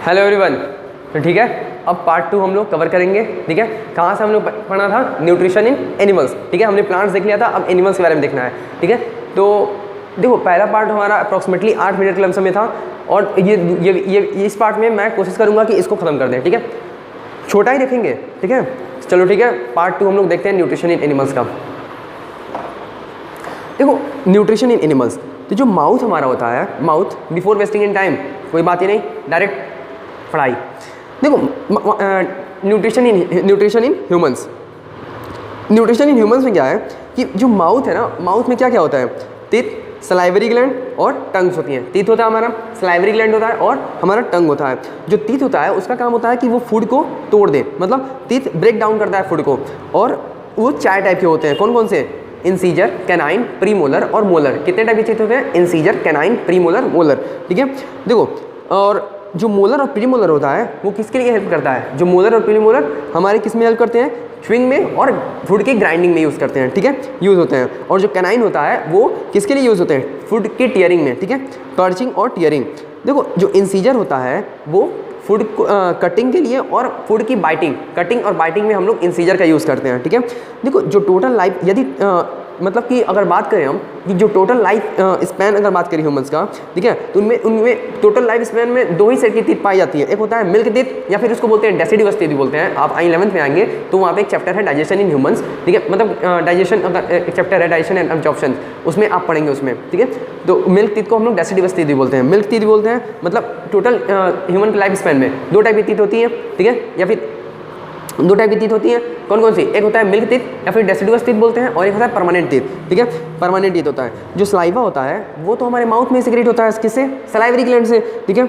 Hello everyone. तो ठीक है, अब पार्ट 2 हम लोग कवर करेंगे। ठीक है, कहाँ से हम लोग पढ़ा था? Nutrition in animals. ठीक है, हमने प्लांट्स देख लिया था, अब एनिमल्स के बारे में देखना है। ठीक है, तो देखो पहला पार्ट हमारा अप्रॉक्सीमेटली 8 मिनट के लमसम में था और ये इस पार्ट में मैं कोशिश करूँगा कि इसको ख़त्म कर दें। ठीक है, छोटा ही देखेंगे। ठीक है, चलो ठीक है, पार्ट 2 हम लोग देखते हैं न्यूट्रिशन इन एनिमल्स का। देखो न्यूट्रिशन इन एनिमल्स, तो जो माउथ हमारा होता है, mouth before wasting in time, कोई बात ही नहीं, डायरेक्ट पढ़ाई। देखो nutrition in humans, nutrition in humans में क्या है कि जो माउथ है ना, माउथ में क्या क्या होता है? टीथ, सलाइवरी ग्लैंड और टंग्स होती हैं। टीथ होता है हमारा, सलाइवरी ग्लैंड होता है और हमारा टंग होता है। जो टीथ होता है उसका काम होता है कि वो फूड को तोड़ दे, मतलब टीथ ब्रेक डाउन करता है फूड को। और वो 4 टाइप के होते हैं। कौन कौन से? इंसीजर, कैनाइन, प्रीमोलर और मोलर। कितने टाइप के टीथ होते हैं? Incisor, canine, premolar, molar. ठीक है, देखो और जो मोलर और प्रीमोलर होता है वो किसके लिए हेल्प करता है? जो मोलर और प्रीमोलर हमारे किस में हेल्प करते हैं? च्युइंग में और फूड की ग्राइंडिंग में यूज़ करते हैं। ठीक है, यूज़ होते हैं। और जो कैनाइन होता है वो किसके लिए यूज़ होते हैं? फूड की टीयरिंग में। ठीक है, पर्चिंग और टीयरिंग। देखो जो इंसीजर होता है वो फूड कटिंग के लिए और फूड की बाइटिंग, कटिंग और बाइटिंग में हम लोग इंसीजर का यूज़ करते हैं। ठीक है, देखो जो टोटल लाइफ यदि मतलब कि अगर बात करें हम कि जो टोटल लाइफ स्पैन अगर बात करें ह्यूमंस का, ठीक है, तो उनमें टोटल लाइफ स्पैन में 2 ही सेट की टीथ पाई जाती है। एक होता है मिल्क टीथ या फिर उसको बोलते हैं डेसिडिवस टीथ बोलते हैं। आप 11th में आएंगे तो वहाँ पे एक चैप्टर है डाइजेशन इन ह्यूमंस। ठीक है, मतलब डाइजेशन एक चैप्टर है डाइजेशन एंड एब्जॉर्प्शन, उसमें आप पढ़ेंगे उसमें। ठीक है, तो मिल्क टीथ को हम लोग डेसिडिवस टीथ भी बोलते हैं, मिल्क टीथ भी बोलते हैं। मतलब टोटल ह्यूमन लाइफ स्पैन में 2 टाइप की टीथ होती है। ठीक है, या फिर 2 टाइप की टीथ होती हैं। कौन कौन सी? एक होता है मिल्क टीथ या फिर डेसिडुअस टीथ बोलते हैं, और एक होता है परमानेंट टीथ। ठीक है, परमानेंट टीथ होता है। जो सलाइवा होता है वो तो हमारे माउथ में सिक्रेट होता है, किससे? सलाइवरी ग्लैंड से। ठीक है,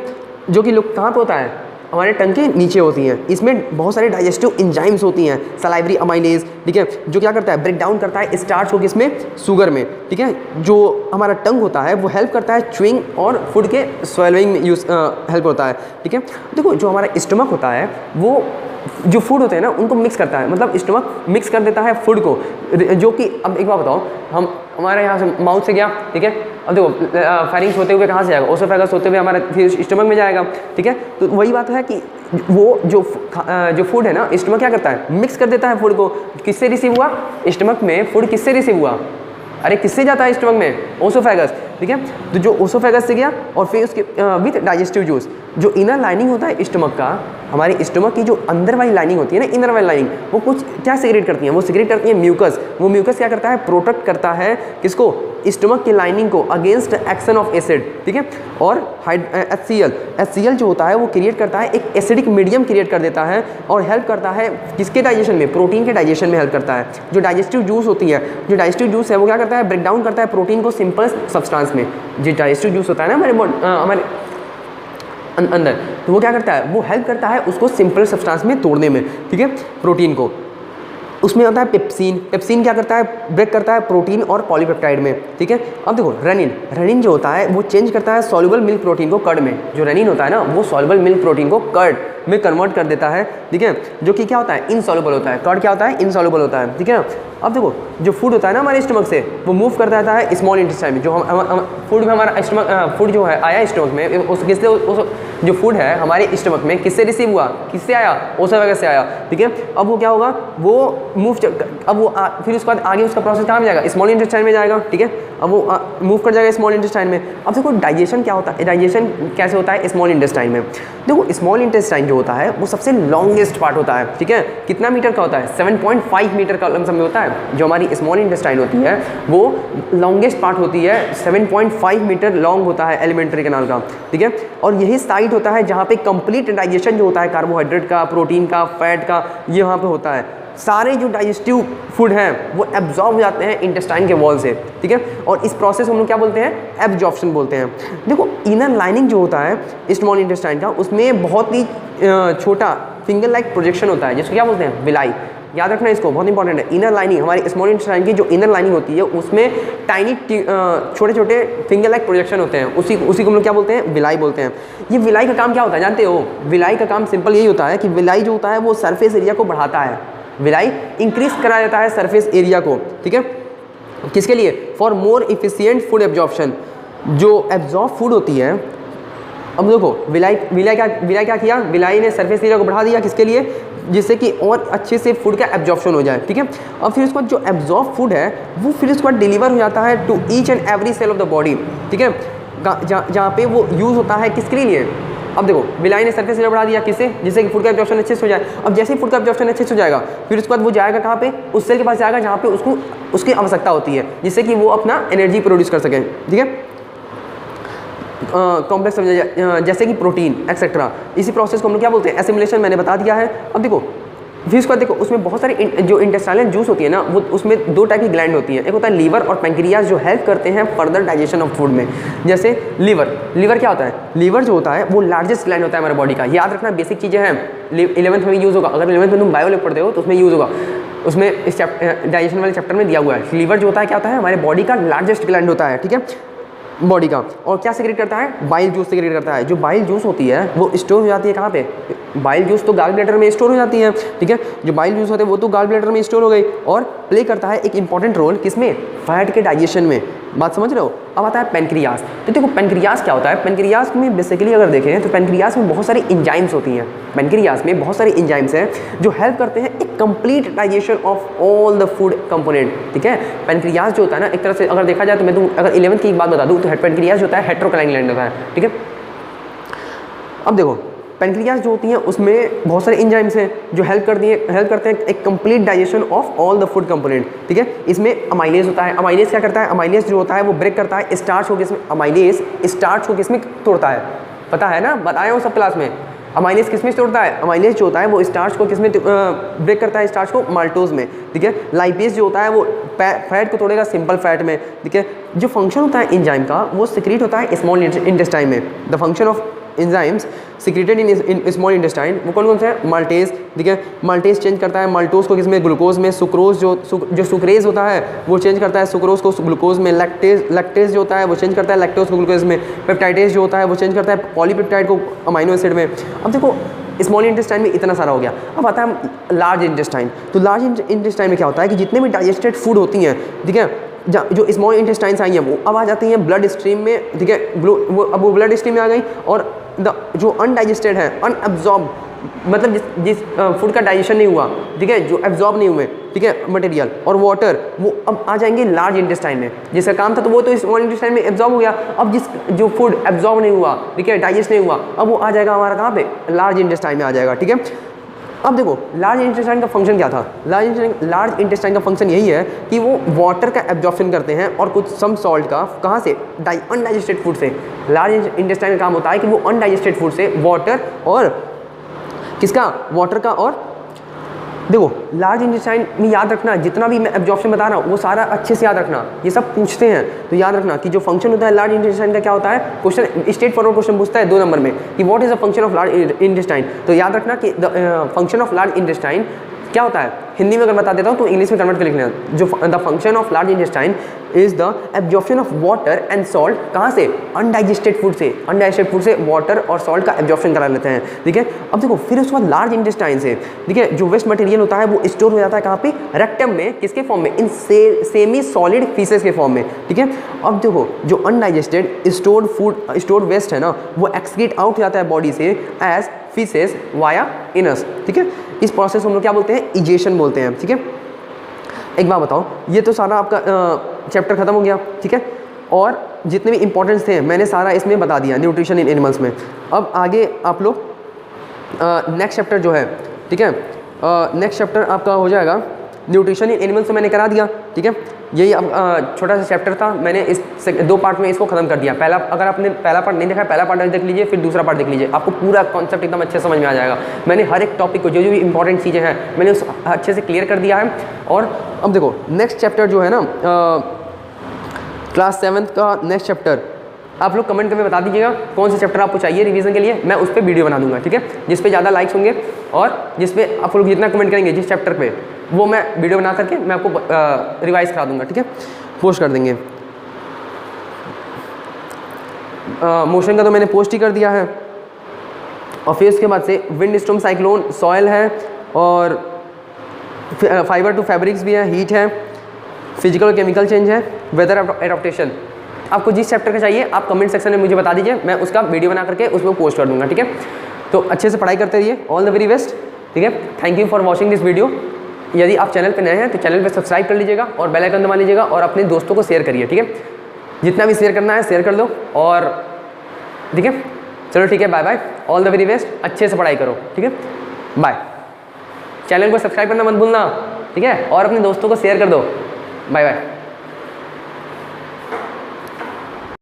जो कि लोग कहाँ पे होता है? हमारे टंग के नीचे होती हैं। इसमें बहुत सारे डाइजेस्टिव एंजाइम्स होती हैं, सलाइवरी अमाइलेज। ठीक है, जो क्या करता है? ब्रेक डाउन करता है स्टार्च को, किसमें? शुगर में। ठीक है, जो हमारा टंग होता है वो हेल्प करता है च्युइंग और फूड के स्वेलिंग में यूज हेल्प होता है। ठीक है, देखो जो हमारा स्टमक होता है वो जो फूड होते हैं ना उनको मिक्स करता है, मतलब स्टमक मिक्स कर देता है फूड को। जो कि अब एक बात बताओ, हम हमारे यहाँ से माउथ से गया, ठीक है, अब देखो फायरिंग्स होते हुए कहाँ से जाएगा? ओसोफेगस होते हुए हमारे फिर स्टमक में जाएगा। ठीक है, तो वही बात है कि वो जो फूड है ना, स्टमक क्या करता है? मिक्स कर देता है फूड को। किससे रिसीव हुआ? स्टमक में फूड किससे रिसीव हुआ? अरे किससे जाता है स्टमक में? ओसोफेगस। ठीक है, तो जो ओसोफेगस से गया और फिर उसके विथ डाइजेस्टिव जूस, जो इनर लाइनिंग होता है स्टमक का, हमारी स्टमक की जो अंदर वाली लाइनिंग होती है ना, इनर वाली लाइनिंग, वो कुछ क्या सिक्रेट करती है? वो सिक्रेट करती है म्यूकस। वो म्यूकस क्या करता है? प्रोटेक्ट करता है किसको? स्टमक की लाइनिंग को अगेंस्ट एक्शन ऑफ एसिड। ठीक है, और HCl जो होता है वो क्रिएट करता है, एक एसिडिक मीडियम क्रिएट कर देता है और हेल्प करता है किसके डाइजेशन में? प्रोटीन के डाइजेशन में हेल्प करता है। जो डाइजेस्टिव जूस होती है, जो डाइजेस्टिव जूस है वो क्या करता है? ब्रेक डाउन करता है प्रोटीन को सिंपल सब्सटेंस में। जो डाइजेस्टिव जूस होता है ना हमारे अंदर, तो वो क्या करता है? वो हेल्प करता है उसको सिंपल सब्सटेंस में तोड़ने में। ठीक है, प्रोटीन को। उसमें होता है पेप्सिन। पेप्सिन क्या करता है? ब्रेक करता है प्रोटीन और पॉलीपेप्टाइड में। ठीक है, अब देखो रेनिन जो होता है वो चेंज करता है सॉल्युबल मिल्क प्रोटीन को कर्ड में। जो रेनिन होता है ना वो सॉल्युबल मिल्क प्रोटीन को कर्ड में कन्वर्ट कर देता है। ठीक है, जो कि क्या होता है? इनसॉल्युबल होता है। कर्ड क्या होता है? इनसॉल्युबल होता है। ठीक है, अब देखो जो फूड होता है ना हमारे स्टमक से, वो मूव कर देता है स्मॉल इंटेस्टाइन में। जो हम फूड में हमारा स्टमक फूड जो है आया स्टमक में, उस किससे जो फूड है हमारे स्टमक में किससे रिसीव हुआ? किससे आया? ओसोफेगस से आया। ठीक है, अब वो क्या होगा? वो मूव अब वो फिर उसके बाद आगे उसका प्रोसेस कहाँ में जाएगा? स्मॉल इंटेस्टाइन में जाएगा। ठीक है, अब वो मूव कर जाएगा स्मॉल इंटेस्टाइन में। अब देखो डाइजेशन क्या होता है? डाइजेशन कैसे होता है स्मॉल इंटेस्टाइन में? देखो स्मॉल इंटेस्टाइन जो होता है वो सबसे लॉन्गेस्ट पार्ट होता है। ठीक है, कितना मीटर का होता है? 7.5 मीटर का लमसम में होता है। जो हमारी स्मॉल इंटेस्टाइन होती है वो लॉन्गेस्ट पार्ट होती है, 7.5 मीटर लॉन्ग होता है एलिमेंट्री कैनाल का। ठीक है, और यही साइट होता है जहाँ पे कंप्लीट डाइजेशन जो होता है कार्बोहाइड्रेट का, प्रोटीन का, फैट का, ये यहाँ पे होता है। सारे जो डाइजेस्टिव फूड हैं वो एब्जॉर्ब हो जाते हैं इंटेस्टाइन के वॉल से। ठीक है, और इस प्रोसेस हम लोग क्या बोलते हैं? एब्जॉर्प्शन बोलते हैं। देखो इनर लाइनिंग जो होता है स्मॉल इंटेस्टाइन का, उसमें बहुत ही छोटा फिंगर लाइक प्रोजेक्शन होता है, जिसको क्या बोलते हैं? विलाई। याद रखना इसको, बहुत इंपॉर्टेंट है। इनर लाइनिंग, हमारी स्मॉल इंटेस्टाइन की जो इनर लाइनिंग होती है उसमें टाइनी छोटे छोटे फिंगर लाइक प्रोजेक्शन होते हैं, उसी को हम लोग क्या बोलते हैं? विलाई बोलते हैं। ये विलाई का काम क्या होता है जानते हो? विलाई का काम सिंपल यही होता है कि विलाई जो होता है वो सरफेस एरिया को बढ़ाता है। विलाई इंक्रीज करा देता है सरफेस एरिया को। ठीक है, किसके लिए? For more efficient food absorption. जो एब्जॉर्ब फूड होती है अब देखो विलाई क्या किया, विलाई ने सरफेस एरिया को बढ़ा दिया, किसके लिए, जिससे कि और अच्छे से फूड का एब्जॉर्प्शन हो जाए, ठीक है। और फिर उसके बाद जो एब्जॉर्ब फूड है वो फिर उसके बाद डिलीवर हो जाता है to each and every cell of the body, ठीक है, जहाँ पे वो यूज़ होता है किसके लिए। अब देखो विलाई ने सरफेस एरिया बढ़ा दिया, किससे, जिससे कि फूड का एब्जॉर्प्शन अच्छे से हो जाए। अब जैसे ही फूड का एब्जॉर्प्शन अच्छे से हो जाएगा, फिर उसके बाद वो जाएगा कहाँ पे, उस सेल के पास जाएगा जहाँ पे उसको उसकी आवश्यकता होती है, जिससे कि वो अपना एनर्जी प्रोड्यूस कर सकें, ठीक है। कॉम्प्लेक्स जैसे कि प्रोटीन एक्सेट्रा, इसी प्रोसेस को हम लोग क्या बोलते हैं, एसिमुलेशन, मैंने बता दिया है। अब देखो फिर उसके बाद देखो उसमें बहुत सारी जो इंटेस्टाइनल जूस होती है ना, वो उसमें दो टाइप की ग्लैंड होती है, एक होता है लीवर और पैंक्रियाज, जो हेल्प करते हैं फर्दर डाइजेशन ऑफ फूड में। जैसे लीवर क्या होता है, लीवर जो होता है वो लार्जेस्ट ग्लैंड होता है हमारे बॉडी का, याद रखना, बेसिक चीज़ें हैं, 11th में यूज़ होगा, अगर 11th में तुम बायोलॉजी पढ़ते हो तो उसमें यूज़ होगा, उसमें इस डाइजेशन वाले चैप्टर में दिया हुआ है। लीवर जो होता है क्या होता है, हमारे बॉडी का लार्जेस्ट ग्लैंड होता है, ठीक है, बॉडी का। और क्या सिक्रेट करता है, बाइल जूस सिक्रेट करता है। जो बाइल जूस होती है वो स्टोर हो जाती है कहाँ पे, बाइल जूस तो गाल ब्लैडर में स्टोर हो जाती है, ठीक है, जो बाइल जूस होते हैं वो तो गाल ब्लैडर में स्टोर हो गई, और प्ले करता है एक इंपॉर्टेंट रोल किसमें, फैट के डाइजेशन में। बात समझ रहे हो। अब आता है पेनक्रियास। तो देखो पेनक्रियास क्या होता है, पेनक्रियास में बेसिकली अगर देखें तो पेनक्रियास में बहुत सारी इंजाइम्स होती हैं, पेनक्रियास में बहुत सारी इंजाइम्स हैं जो हेल्प करते हैं एक complete digestion of all the food component, ठीक है। पेनक्रियास जो होता है ना, एक तरह से अगर देखा जाए तो मैं तुम अगर 11th की एक बात बता दूँ तो पेनक्रियास जो होता है हेट्रोक्लाइन ग्लैंड होता है, ठीक है। अब देखो पेनक्रियास जो होती हैं उसमें बहुत सारे एंजाइम्स हैं जो हेल्प करते हैं एक complete digestion of all the food component, ठीक है। इसमें अमाइलेज होता है, अमाइलेज क्या करता है, अमाइलेज जो होता है वो ब्रेक करता है स्टार्च को, किसमें, अमाइलेज स्टार्च को किसमें तोड़ता है, पता है ना, बताया हूँ सब क्लास में। अमाइलेज किसमें तोड़ता है, अमाइलेज जो होता है वो स्टार्च को किसमें ब्रेक करता है, स्टार्च को माल्टोज में, ठीक है। लाइपेज जो होता है वो फैट को तोड़ेगा सिंपल फैट में, ठीक है। जो फंक्शन होता है एंजाइम का वो सिक्रीट होता है स्मॉल इंटेस्टाइन में। The function of enzymes secreted in small intestine, वो कौन कौन से हैं, माल्टेज, ठीक है, माल्टेज चेंज करता है माल्टोज को किसमें, ग्लूकोज में। सुक्रोज जो सुक्रेज होता है वो चेंज करता है सुक्रोज को ग्लूकोज में। लैक्टेज जो होता है वो चेंज करता है लैक्टोज को ग्लूकोज में। पेप्टाइडेज जो होता है वो चेंज करता है पॉलीपेप्टाइड को अमाइनो एसिड में। अब देखो स्मॉल इंटेस्टाइन में इतना सारा हो गया। अब आता है लार्ज इंटेस्टाइन। तो लार्ज इंटेस्टाइन में क्या होता है कि जितने भी डाइजेस्टेड फूड होती हैं, ठीक है, जो स्मॉल इंटेस्टाइन्स आई हैं वो अब आ जाती हैं ब्लड स्ट्रीम में, ठीक है, वो ब्लड स्ट्रीम में आ गई। और जो अनडाइजेस्टेड है, अनएब्जॉर्ब, मतलब जिस फूड का डाइजेशन नहीं हुआ, ठीक है, जो एब्जॉर्ब नहीं हुए, ठीक है, मटेरियल और वाटर, वो अब आ जाएंगे लार्ज इंटेस्टाइन में। जिसका काम था तो वो तो स्मॉल इंटेस्टाइन में एब्जॉर्ब हो गया। अब जो फूड एब्जॉर्ब नहीं हुआ, ठीक है, डाइजेस्ट नहीं हुआ, अब वो आ जाएगा हमारा कहाँ पे, लार्ज इंटेस्टाइन में आ जाएगा, ठीक है। अब देखो लार्ज इंटेस्टाइन का फंक्शन क्या था, लार्ज इंटेस्टाइन का फंक्शन यही है कि वो वाटर का एब्जॉर्प्शन करते हैं और कुछ सम सॉल्ट का, कहाँ से, अनडाइजेस्टेड फूड से। लार्ज इंटेस्टाइन का काम होता है कि वो अनडाइजेस्टेड फूड से वाटर और किसका, वाटर का, और देखो लार्ज इंटेस्टाइन में याद रखना जितना भी मैं एब्जॉर्प्शन बता रहा हूँ वो सारा अच्छे से याद रखना, ये सब पूछते हैं तो याद रखना कि जो फंक्शन होता है लार्ज इंटेस्टाइन का क्या होता है। क्वेश्चन स्ट्रेट फॉरवर्ड क्वेश्चन पूछता है 2 नंबर में कि what is the function of large intestine. तो याद रखना कि the function of large intestine क्या होता है, हिंदी में अगर बता देता हूँ तो इंग्लिश में कन्वर्ट कर लिखना। जो the function of large intestine is the absorption of water and salt, कहाँ से, अनडाइजेस्टेड फूड से। अनडाइजेस्टेड फूड से वाटर और सॉल्ट का एब्जॉर्प्शन करा लेते हैं, ठीक है। अब देखो फिर उसके बाद लार्ज इंटेस्टाइन से, ठीक है, जो वेस्ट मटेरियल होता है वो स्टोर हो जाता है कहाँ पे, रेक्टम में, किसके फॉर्म में, इन सेमी सॉलिड फीसेस के फॉर्म में, ठीक है। अब देखो जो undigested stored food, stored waste है ना, वो एक्सक्रीट आउट हो जाता है बॉडी से एज फीसेस वाया इनस, ठीक है। इस प्रोसेस को हम लोग क्या बोलते हैं, इजेशन बोलते हैं, ठीक है। एक बात बताओ, ये तो सारा आपका चैप्टर खत्म हो गया, ठीक है, और जितने भी इंपॉर्टेंस थे मैंने सारा इसमें बता दिया, न्यूट्रिशन इन एनिमल्स में। अब आगे आप लोग नेक्स्ट चैप्टर जो है, ठीक है, नेक्स्ट चैप्टर आपका हो जाएगा न्यूट्रिशन इन एनिमल्स, तो मैंने करा दिया, ठीक है। यही अब छोटा सा चैप्टर था, मैंने इस 2 पार्ट में इसको खत्म कर दिया। पहला, अगर आपने पहला पार्ट नहीं देखा, पहला पार्ट देख लीजिए, फिर दूसरा पार्ट देख लीजिए, आपको पूरा कॉन्सेप्ट एकदम अच्छे समझ में आ जाएगा। मैंने हर एक टॉपिक को जो भी इंपॉर्टेंट चीज़ें हैं मैंने उस अच्छे से क्लियर कर दिया है। और अब देखो नेक्स्ट चैप्टर जो है ना, क्लास 7th का नेक्स्ट चैप्टर, आप लोग कमेंट करके बता दीजिएगा कौन सा चैप्टर आपको चाहिए रिवीजन के लिए, मैं उस पर वीडियो बना दूंगा, ठीक है। जिस पे ज़्यादा लाइक्स होंगे और जिस पे आप लोग जितना कमेंट करेंगे जिस चैप्टर पे, वो मैं वीडियो बना करके मैं आपको रिवाइज करा दूंगा, ठीक है, पोस्ट कर देंगे। मोशन का तो मैंने पोस्ट ही कर दिया है। और फिर उसके बाद से विंड स्टॉर्म, साइक्लोन, सॉयल है, और फाइबर टू फैब्रिक्स भी है, हीट है, फिजिकल और केमिकल चेंज है, वेदर एडाप्टेशन, आपको जिस चैप्टर का चाहिए आप कमेंट सेक्शन में मुझे बता दीजिए, मैं उसका वीडियो बना करके उसमें पोस्ट कर दूंगा, ठीक है। तो अच्छे से पढ़ाई करते रहिए, ऑल द वेरी बेस्ट, ठीक है। Thank you for watching this video. यदि आप चैनल पे नए हैं तो चैनल पे सब्सक्राइब कर लीजिएगा और बेल आइकन दबा लीजिएगा और अपने दोस्तों को शेयर करिए, ठीक है। जितना भी शेयर करना है शेयर कर दो, और ठीक है, चलो ठीक है, bye bye, all the very best, अच्छे से पढ़ाई करो, ठीक है, बाय। चैनल को सब्सक्राइब करना मत भूलना, ठीक है, और अपने दोस्तों को शेयर कर दो, बाय बाय।